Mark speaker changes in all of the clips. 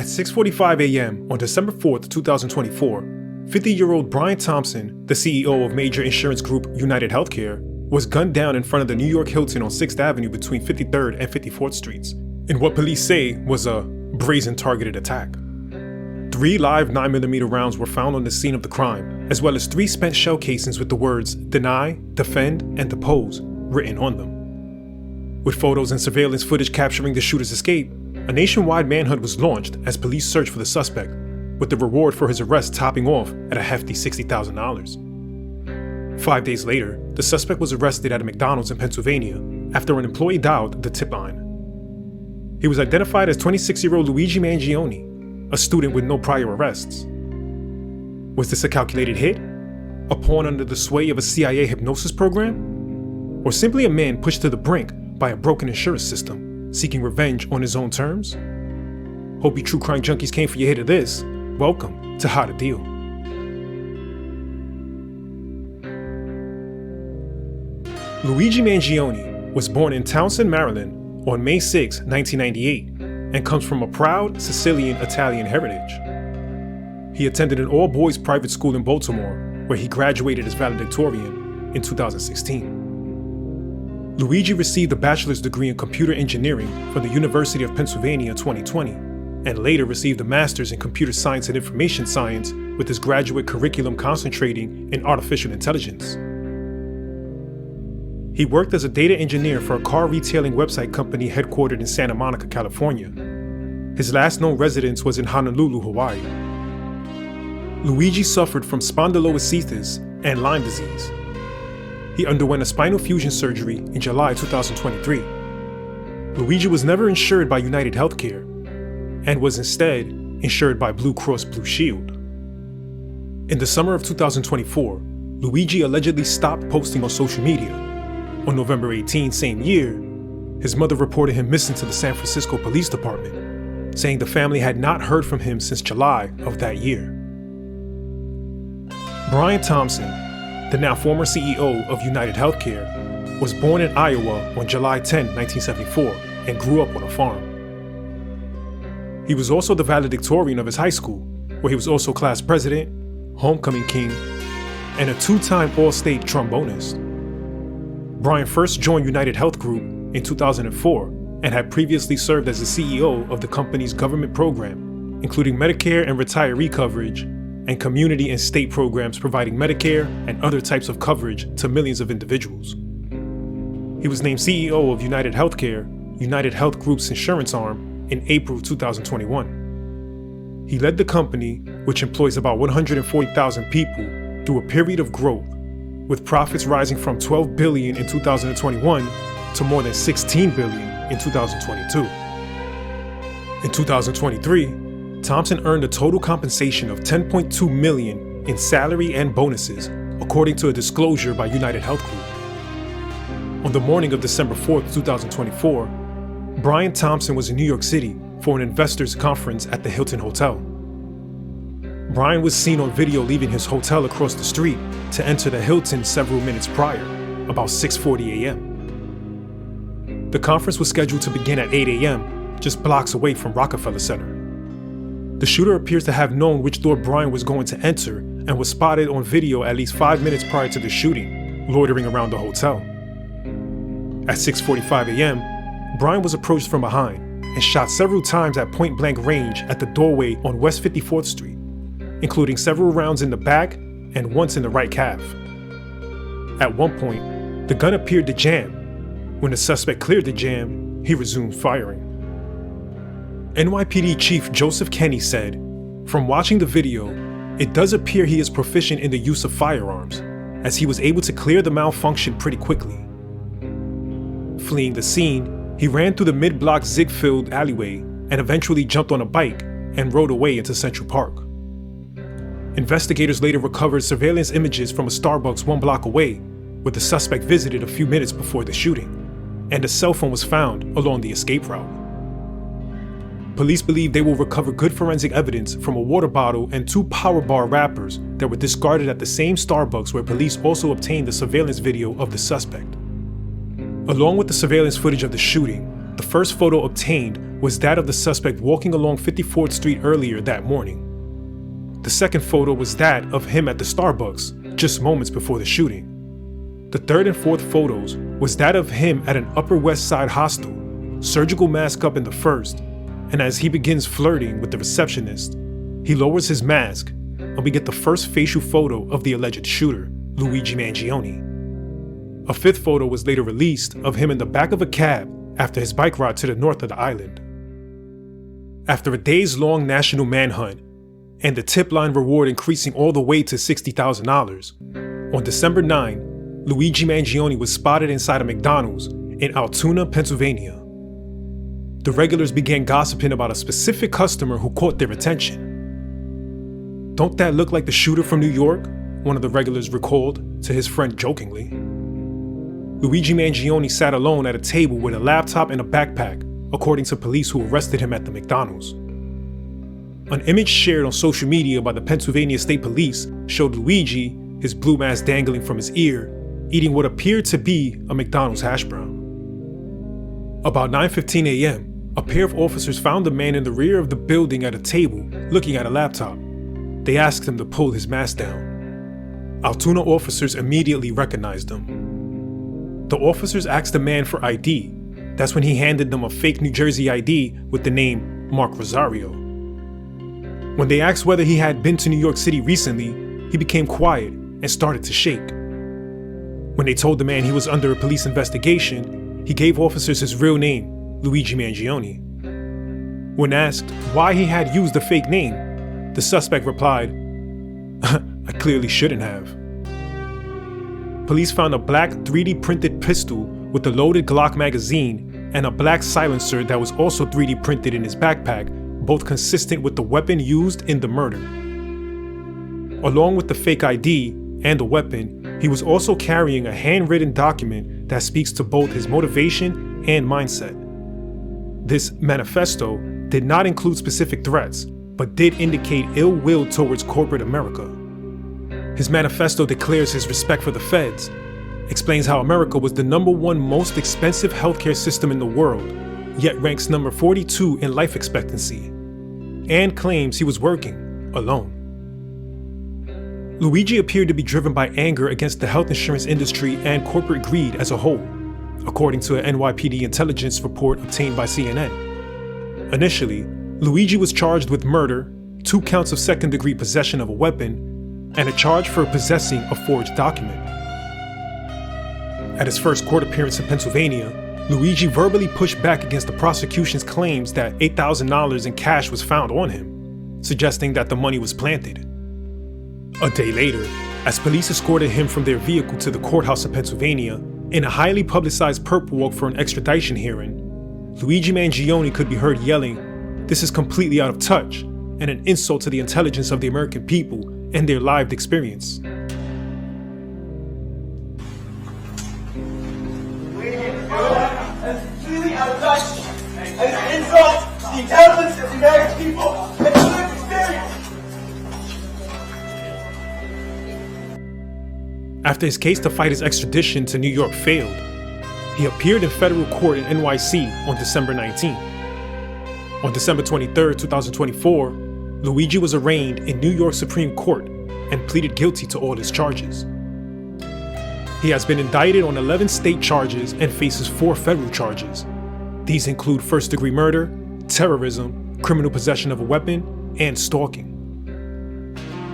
Speaker 1: At 6:45 a.m. on December 4th, 2024, 50-year-old Brian Thompson, the CEO of major insurance group UnitedHealthCare, was gunned down in front of the New York Hilton on 6th Avenue between 53rd and 54th Streets, in what police say was a brazen targeted attack. 3 live 9mm rounds were found on the scene of the crime, as well as 3 spent shell casings with the words "deny, defend, and depose" written on them. With photos and surveillance footage capturing the shooter's escape, a nationwide manhunt was launched as police searched for the suspect, with the reward for his arrest topping off at a hefty $60,000. 5 days later, the suspect was arrested at a Mcdonald's in Pennsylvania after an employee dialed the tip line. He was identified as 26-year-old Luigi Mangione, a student with no prior arrests. Was this a calculated hit? A pawn under the sway of a CIA hypnosis program? Or simply a man pushed to the brink by a broken insurance system, seeking revenge on his own terms? Hope you true crime junkies came for your hit of this. Welcome to How to Deal. Luigi Mangione was born in Townsend, Maryland on May 6, 1998, and comes from a proud Sicilian-Italian heritage. He attended an all-boys private school in Baltimore, where he graduated as valedictorian in 2016. Luigi received a bachelor's degree in computer engineering from the University of Pennsylvania in 2020, and later received a master's in computer science and information science with his graduate curriculum concentrating in artificial intelligence. He worked as a data engineer for a car retailing website company headquartered in Santa Monica, California. His last known residence was in Honolulu, Hawaii. Luigi suffered from spondylolisthesis and Lyme disease. He underwent a spinal fusion surgery in July 2023. Luigi was never insured by UnitedHealthCare and was instead insured by Blue Cross Blue Shield. In the summer of 2024, Luigi allegedly stopped posting on social media. On November 18, same year, his mother reported him missing to the San Francisco Police Department, saying the family had not heard from him since July of that year. Brian Thompson, the now former CEO of UnitedHealthCare, was born in Iowa on July 10, 1974, and grew up on a farm. He was also the valedictorian of his high school, where he was also class president, homecoming king, and a 2-time All-State trombonist. Brian first joined UnitedHealth Group in 2004 and had previously served as the CEO of the company's government program, including Medicare and retiree coverage, and community and state programs providing Medicare and other types of coverage to millions of individuals. He was named CEO of UnitedHealthCare, UnitedHealth Group's insurance arm, in April 2021. He led the company, which employs about 140,000 people, through a period of growth, with profits rising from $12 billion in 2021 to more than $16 billion in 2022. In 2023, Thompson earned a total compensation of $10.2 million in salary and bonuses, according to a disclosure by UnitedHealth Group. On the morning of December 4th, 2024, Brian Thompson was in New York City for an investors conference at the Hilton Hotel. Brian was seen on video leaving his hotel across the street to enter the Hilton several minutes prior, about 6:40 a.m. The conference was scheduled to begin at 8 a.m., just blocks away from Rockefeller Center. The shooter appears to have known which door Brian was going to enter and was spotted on video at least 5 minutes prior to the shooting, loitering around the hotel. At 6:45 a.m., Brian was approached from behind and shot several times at point-blank range at the doorway on West 54th Street, including several rounds in the back and once in the right calf. At one point, the gun appeared to jam. When the suspect cleared the jam, he resumed firing. NYPD Chief Joseph Kenney said, "From watching the video, it does appear he is proficient in the use of firearms, as he was able to clear the malfunction pretty quickly." Fleeing the scene, he ran through the mid-block zig-filled alleyway and eventually jumped on a bike and rode away into Central Park. Investigators later recovered surveillance images from a Starbucks 1 block away, where the suspect visited a few minutes before the shooting, and a cell phone was found along the escape route. Police believe they will recover good forensic evidence from a water bottle and 2 power bar wrappers that were discarded at the same Starbucks where police also obtained the surveillance video of the suspect. Along with the surveillance footage of the shooting, The first photo obtained was that of the suspect walking along 54th Street earlier that morning. The second photo was that of him at the Starbucks just moments before the shooting. The third and fourth photos was that of him at an Upper West Side hostel, surgical mask up in the first, and as he begins flirting with the receptionist, he lowers his mask and we get the first facial photo of the alleged shooter, Luigi Mangione. A fifth photo was later released of him in the back of a cab after his bike ride to the north of the island. After a days-long national manhunt, and the tip line reward increasing all the way to $60,000, on December 9, Luigi Mangione was spotted inside a McDonald's in Altoona, Pennsylvania. The regulars began gossiping about a specific customer who caught their attention. "Don't that look like the shooter from New York?" one of the regulars recalled to his friend jokingly. Luigi Mangione sat alone at a table with a laptop and a backpack, according to police who arrested him at the McDonald's. An image shared on social media by the Pennsylvania State Police showed Luigi, his blue mask dangling from his ear, eating what appeared to be a McDonald's hash brown. About 9:15 a.m., a pair of officers found the man in the rear of the building at a table, looking at a laptop. They asked him to pull his mask down. Altoona officers immediately recognized him. The officers asked the man for ID. That's when he handed them a fake New Jersey ID with the name Mark Rosario. When they asked whether he had been to New York City recently, he became quiet and started to shake. When they told the man he was under a police investigation, he gave officers his real name, Luigi Mangione. When asked why he had used the fake name, the suspect replied, "I clearly shouldn't have." Police found a black 3D printed pistol with a loaded Glock magazine and a black silencer that was also 3D printed in his backpack, both consistent with the weapon used in the murder. Along with the fake ID and the weapon, he was also carrying a handwritten document that speaks to both his motivation and mindset. This manifesto did not include specific threats, but did indicate ill will towards corporate America. His manifesto declares his respect for the feds, explains how America was the #1 most expensive healthcare system in the world, yet ranks number 42 in life expectancy, and claims he was working alone. Luigi appeared to be driven by anger against the health insurance industry and corporate greed as a whole, according to an NYPD intelligence report obtained by CNN. Initially, Luigi was charged with murder, 2 counts of second-degree possession of a weapon, and a charge for possessing a forged document. At his first court appearance in Pennsylvania, Luigi verbally pushed back against the prosecution's claims that $8,000 in cash was found on him, suggesting that the money was planted. A day later, as police escorted him from their vehicle to the courthouse in Pennsylvania, in a highly publicized perp walk for an extradition hearing, Luigi Mangione could be heard yelling, "This is completely out of touch," and an insult to the intelligence of the American people and their lived experience.
Speaker 2: That's completely out of touch, and it's an insult to the intelligence of the American people and their lived experience.
Speaker 1: After his case to fight his extradition to New York failed, he appeared in federal court in NYC on December 19. On December 23, 2024, Luigi was arraigned in New York Supreme Court and pleaded guilty to all his charges. He has been indicted on 11 state charges and faces 4 federal charges. These include first-degree murder, terrorism, criminal possession of a weapon, and stalking.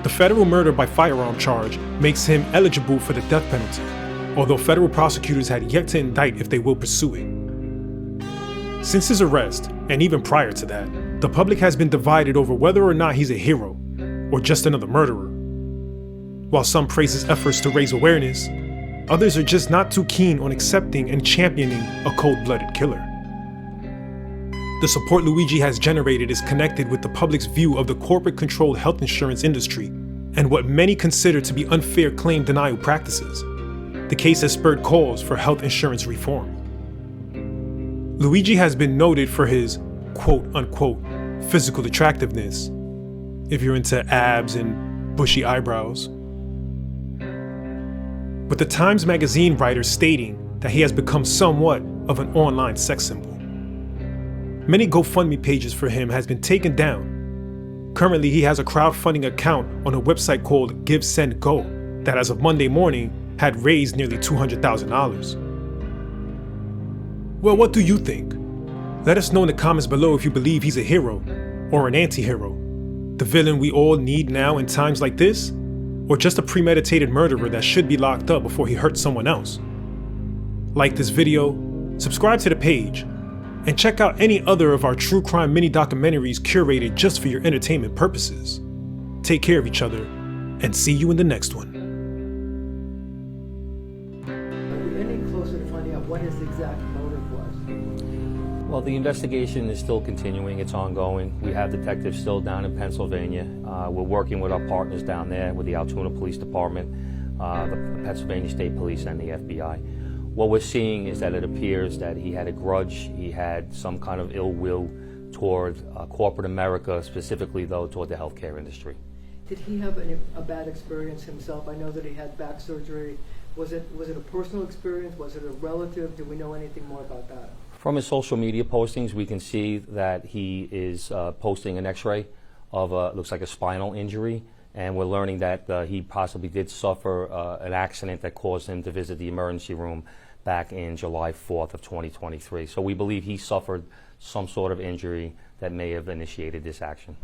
Speaker 1: The federal murder by firearm charge makes him eligible for the death penalty, although federal prosecutors had yet to indict if they will pursue it. Since his arrest, and even prior to that, the public has been divided over whether or not he's a hero, or just another murderer. While some praise his efforts to raise awareness, others are just not too keen on accepting and championing a cold-blooded killer. The support Luigi has generated is connected with the public's view of the corporate-controlled health insurance industry and what many consider to be unfair claim denial practices. The case has spurred calls for health insurance reform. Luigi has been noted for his quote-unquote physical attractiveness, if you're into abs and bushy eyebrows. With the Times Magazine writer stating that he has become somewhat of an online sex symbol. Many GoFundMe pages for him has been taken down. Currently, he has a crowdfunding account on a website called Give Send Go that as of Monday morning had raised nearly $200,000. Well, what do you think? Let us know in the comments below if you believe he's a hero or an anti-hero, the villain we all need now in times like this, or just a premeditated murderer that should be locked up before he hurts someone else. Like this video, subscribe to the page, and check out any other of our true crime mini documentaries curated just for your entertainment purposes. Take care of each other, and see you in the next one.
Speaker 3: Are we any closer to finding out what his exact motive was?
Speaker 4: Well, the investigation is still continuing. It's ongoing. We have detectives still down in Pennsylvania. We're working with our partners down there, with the Altoona Police Department, the Pennsylvania State Police, and the FBI. What we're seeing is that it appears that he had a grudge. He had some kind of ill will toward corporate America, specifically, though, toward the healthcare industry.
Speaker 3: Did he have a bad experience himself? I know that he had back surgery. Was it a personal experience? Was it a relative? Do we know anything more about that?
Speaker 4: From his social media postings, we can see that he is posting an x-ray of looks like a spinal injury, and we're learning that he possibly did suffer an accident that caused him to visit the emergency room back in July 4th of 2023. So we believe he suffered some sort of injury that may have initiated this action.